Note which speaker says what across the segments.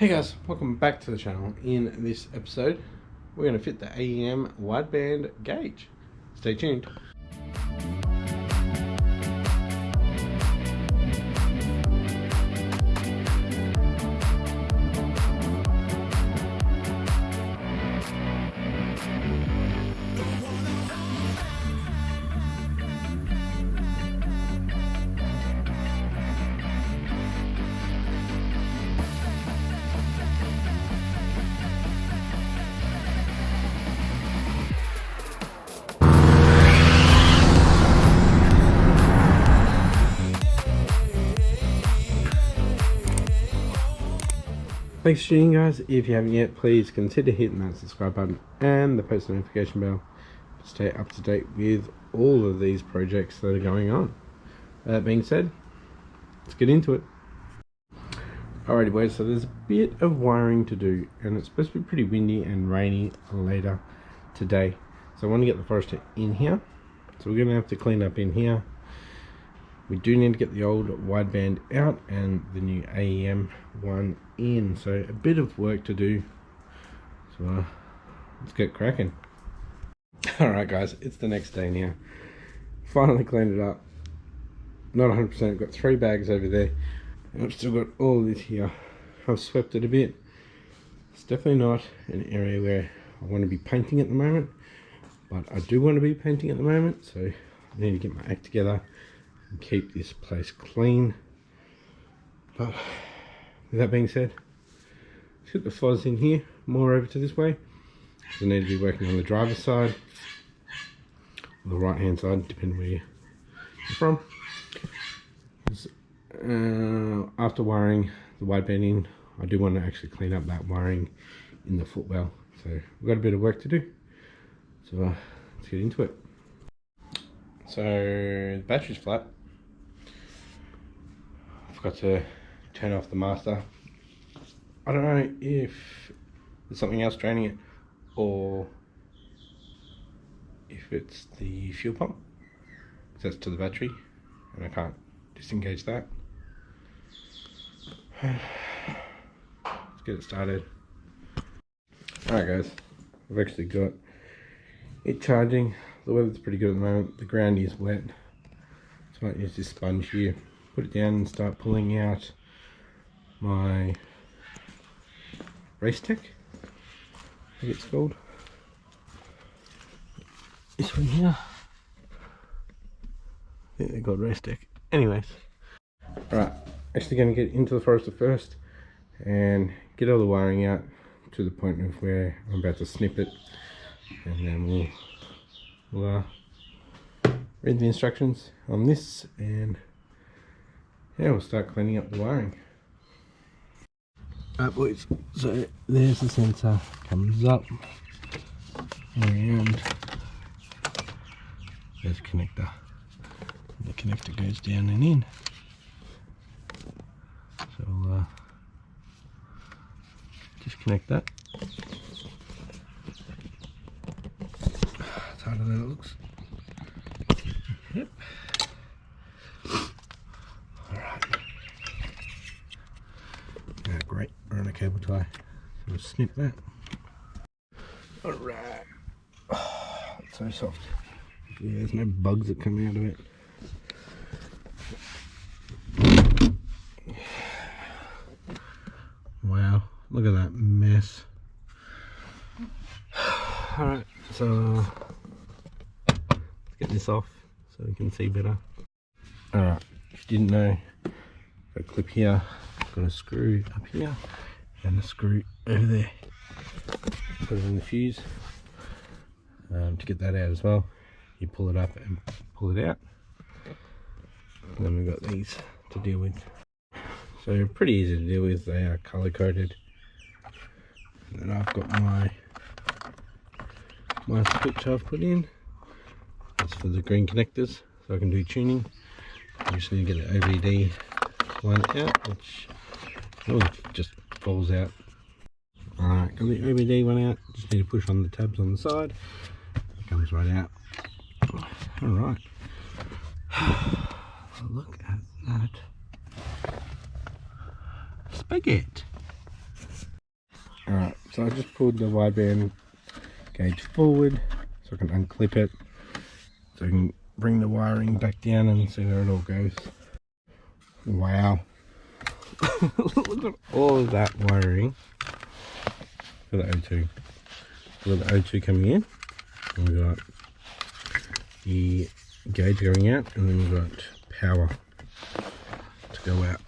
Speaker 1: Hey guys, welcome back to the channel. In this episode, we're going to fit the Aem Wideband gauge. Stay tuned. Thanks for tuning in, guys. If you haven't yet, please consider hitting that subscribe button and the post notification bell to stay up to date with all of these projects that are going on. That being said, let's get into it. Alrighty boys, so there's a bit of wiring to do and it's supposed to be pretty windy and rainy later today. So I want to get the forester in here. So we're going to have to clean up in here. We do need to get the old wideband out and the new Aem one in, so a bit of work to do. So let's get cracking. Alright guys, it's the next day now. Finally cleaned it up. Not 100%, got 3 bags over there. And I've still got all this here. I've swept it a bit. It's definitely not an area where I want to be painting at the moment. But I do want to be painting at the moment, so I need to get my act together and keep this place clean. But with that being said, let's get the fuzz in here, more over to this way. So I need to be working on the driver's side, or the right hand side, depending where you're from. After wiring the wideband in, I do want to actually clean up that wiring in the footwell. So we've got a bit of work to do. So let's get into it. So the battery's flat. I forgot to turn off the master. I don't know if there's something else draining it or if it's the fuel pump. That's to the battery and I can't disengage that. Let's get it started. Alright guys, I've actually got it charging. The weather's pretty good at the moment. The ground is wet, so I might use this sponge here, put it down and start pulling out my race tech, I think it's called. This one here, I think they're called race tech. Anyways, alright, actually going to get into the forester first and get all the wiring out to the point of where I'm about to snip it, and then we'll read the instructions on this and yeah, we'll start cleaning up the wiring. Alright boys, so there's the sensor, comes up and there's a connector. The connector goes down and in. So we'll disconnect that. It's harder than it looks. Yep. Alright. Yeah, great. We're on a cable tie. So we'll snip that. Alright. Oh, it's so soft. Yeah, there's no bugs that come out of it. Wow, look at that mess. Alright, so let's get this off so we can see better. Alright, if you didn't know, got a clip here, got a screw up here and a screw over there. Put it in the fuse. To get that out as well, you pull it up and pull it out. And then we've got these to deal with. So pretty easy to deal with, they are color coded. And then I've got my switch I've put in. That's for the green connectors, so I can do tuning. I just need to get the OBD one out, which just falls out. Alright, got the OBD one out, just need to push on the tabs on the side. It comes right out. Alright. Look at that. Spaghetti. Alright, so I just pulled the wideband gauge forward so I can unclip it, so I can bring the wiring back down and see where it all goes. Wow. Look at all of that wiring for the O2. We've got the O2 coming in, and we've got the gauge going out, and then we've got power to go out,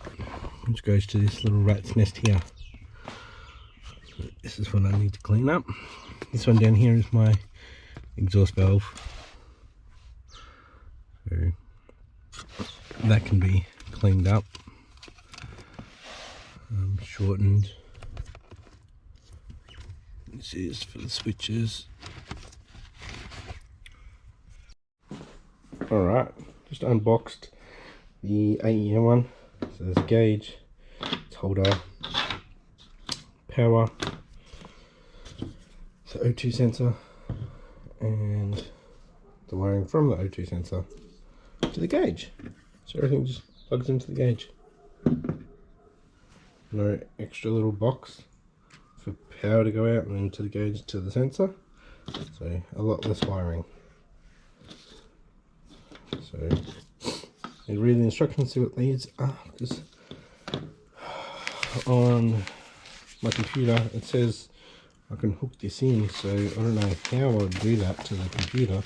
Speaker 1: which goes to this little rat's nest here. So this is what I need to clean up. This one down here is my exhaust valve, so that can be cleaned up, shortened. This is for the switches. Alright, just unboxed the Aem one. So there's a gauge, its holder, power, so O2 sensor, and the wiring from the O2 sensor to the gauge. So everything just plugs into the gauge. No extra little box for power to go out and then to the gauge to the sensor. So a lot less wiring. So you read the instructions, see what these are, because on my computer it says I can hook this in, so I don't know how I would do that to the computer.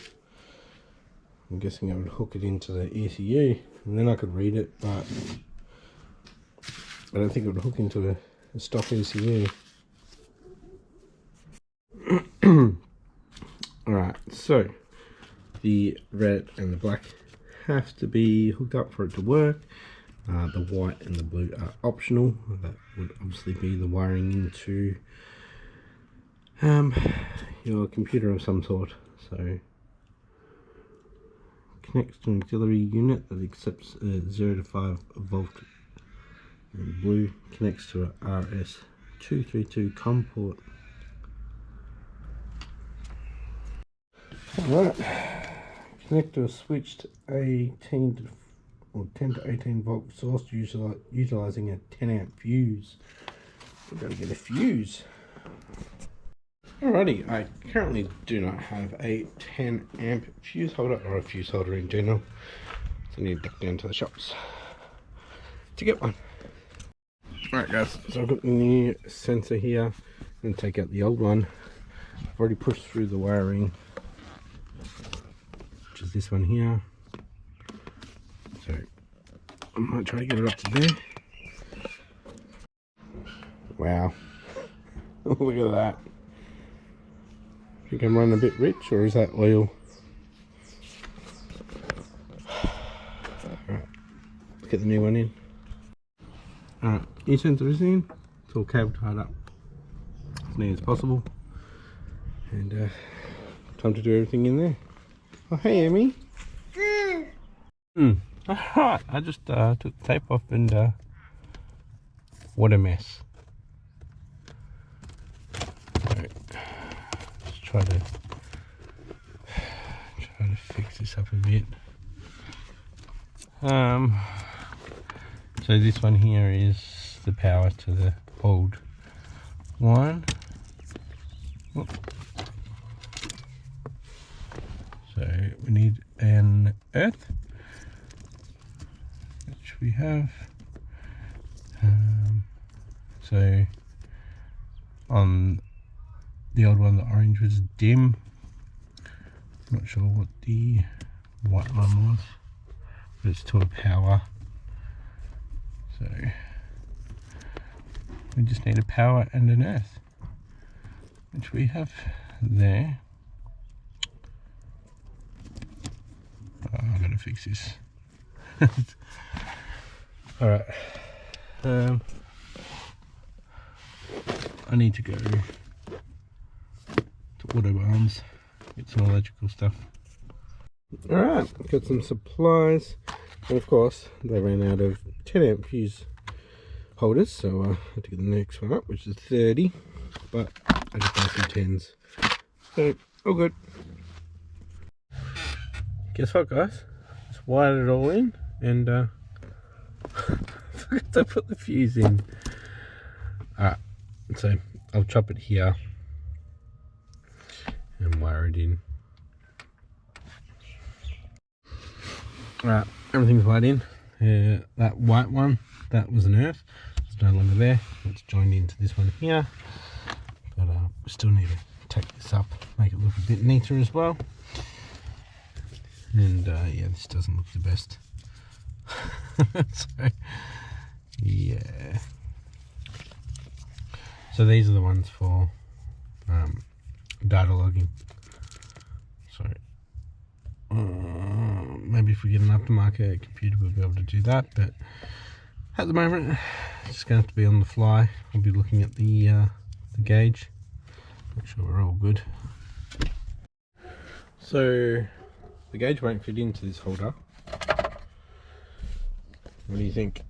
Speaker 1: I'm guessing I would hook it into the ECU and then I could read it, but I don't think it would hook into a stock ECU. Alright, so the red and the black have to be hooked up for it to work. The white and the blue are optional. That would obviously be the wiring into your computer of some sort. So connects to an auxiliary unit that accepts 0 to 5 volt. And blue connects to a RS232 COM port. Alright, connect to a switched 10 to 18 volt source utilizing a 10 amp fuse. We've got to get a fuse. Alrighty, I currently do not have a 10 amp fuse holder or a fuse holder in general, so I need to duck down to the shops to get one. Alright guys, so I've got the new sensor here. I'm going to take out the old one. I've already pushed through the wiring, which is this one here. So I might try to get it up to there. Wow. Look at that. Think I'm running a bit rich, or is that oil? Alright, let's get the new one in. Alright, new sensor is in. It's all cable tied up as neat as possible. And time to do everything in there. Oh, hey, Emmy. Alright, I just took the tape off and what a mess. Alright, just try to fix this up a bit. So this one here is the power to the old one. Whoop. So we need an earth, which we have. So on the old one, the orange was dim. Not sure what the white one was, but it's to a power. So we just need a power and an earth, which we have there. Oh, I've got to fix this. Alright, I need to go to Autobarns, get some electrical stuff. Alright, got some supplies, and of course they ran out of 10 amp fuse holders, so I had to get the next one up, which is 30, but I just got some 10s, so all good. Guess what guys, just wired it all in and forgot to put the fuse in. Alright, so I'll chop it here and wire it in. Alright, everything's wired in. That white one, that was an earth. It's no longer there. It's joined into this one here. But we still need to take this up, make it look a bit neater as well. And yeah, this doesn't look the best. So yeah. So these are the ones for data logging. So maybe if we get an aftermarket computer, we'll be able to do that. But at the moment, it's just going to have to be on the fly. I'll be looking at the gauge, make sure we're all good. So the gauge won't fit into this holder. What do you think?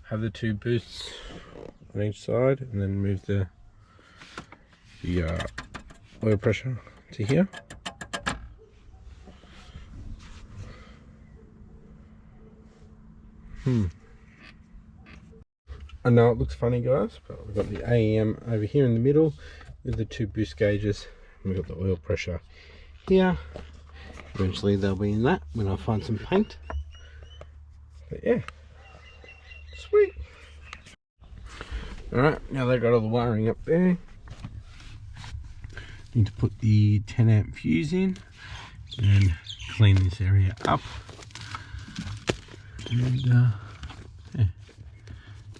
Speaker 1: Have the two boosts on each side and then move the oil pressure to here. I know it looks funny, guys, but we've got the AEM over here in the middle with the two boost gauges. We've got the oil pressure here. Eventually they'll be in that when I find some paint. But yeah, sweet. Alright, now they've got all the wiring up there. Need to put the 10 amp fuse in and clean this area up. And yeah,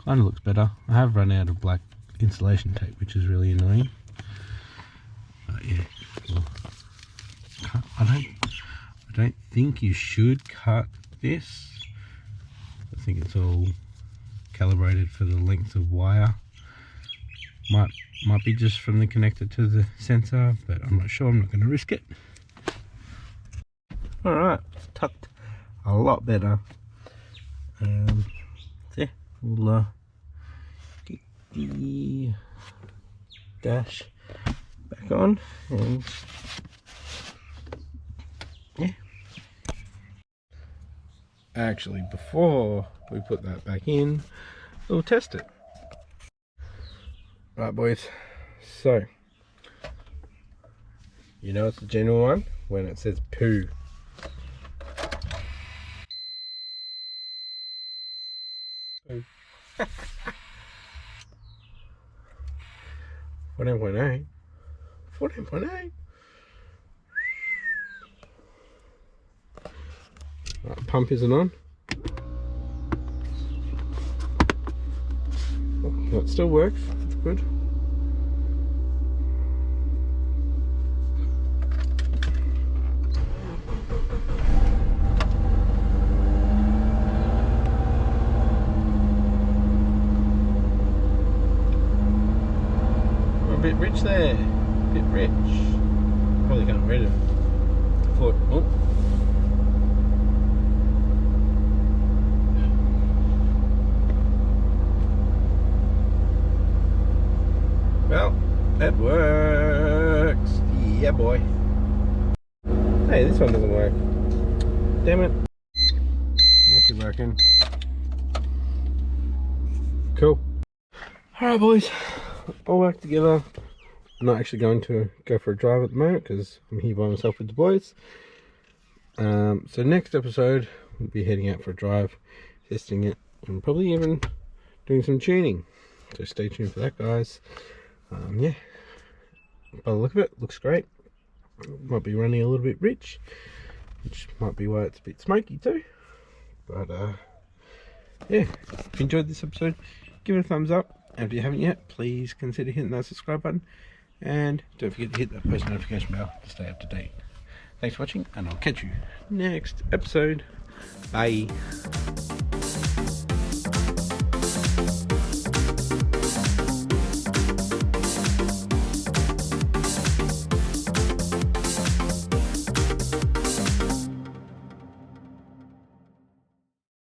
Speaker 1: kind of looks better. I have run out of black insulation tape, which is really annoying. But yeah, well, I don't think you should cut this. I think it's all calibrated for the length of wire. Might be just from the connector to the sensor, but I'm not sure. I'm not going to risk it. All right, tucked a lot better. Yeah, we'll get the dash back on, and yeah. Actually, before we put that back in, we'll test it. Right, boys, so you know it's a genuine one when it says poo. Poo. 14.8. 14.8. Right, pump isn't on. Oh, it still works. It's good. We're a bit rich there. A bit rich. Probably can't read it. Foot. Oh. Well, that works. Yeah, boy. Hey, this one doesn't work. Damn it. Actually working. Cool. Alright, boys. All work together. I'm not actually going to go for a drive at the moment because I'm here by myself with the boys. So next episode, we'll be heading out for a drive, testing it, and probably even doing some tuning. So stay tuned for that, guys. Yeah, by the look of it, looks great. Might be running a little bit rich, which might be why it's a bit smoky too. But yeah, if you enjoyed this episode, give it a thumbs up, and if you haven't yet, please consider hitting that subscribe button, and don't forget to hit that post notification bell to stay up to date. Thanks for watching, and I'll catch you next episode. Bye.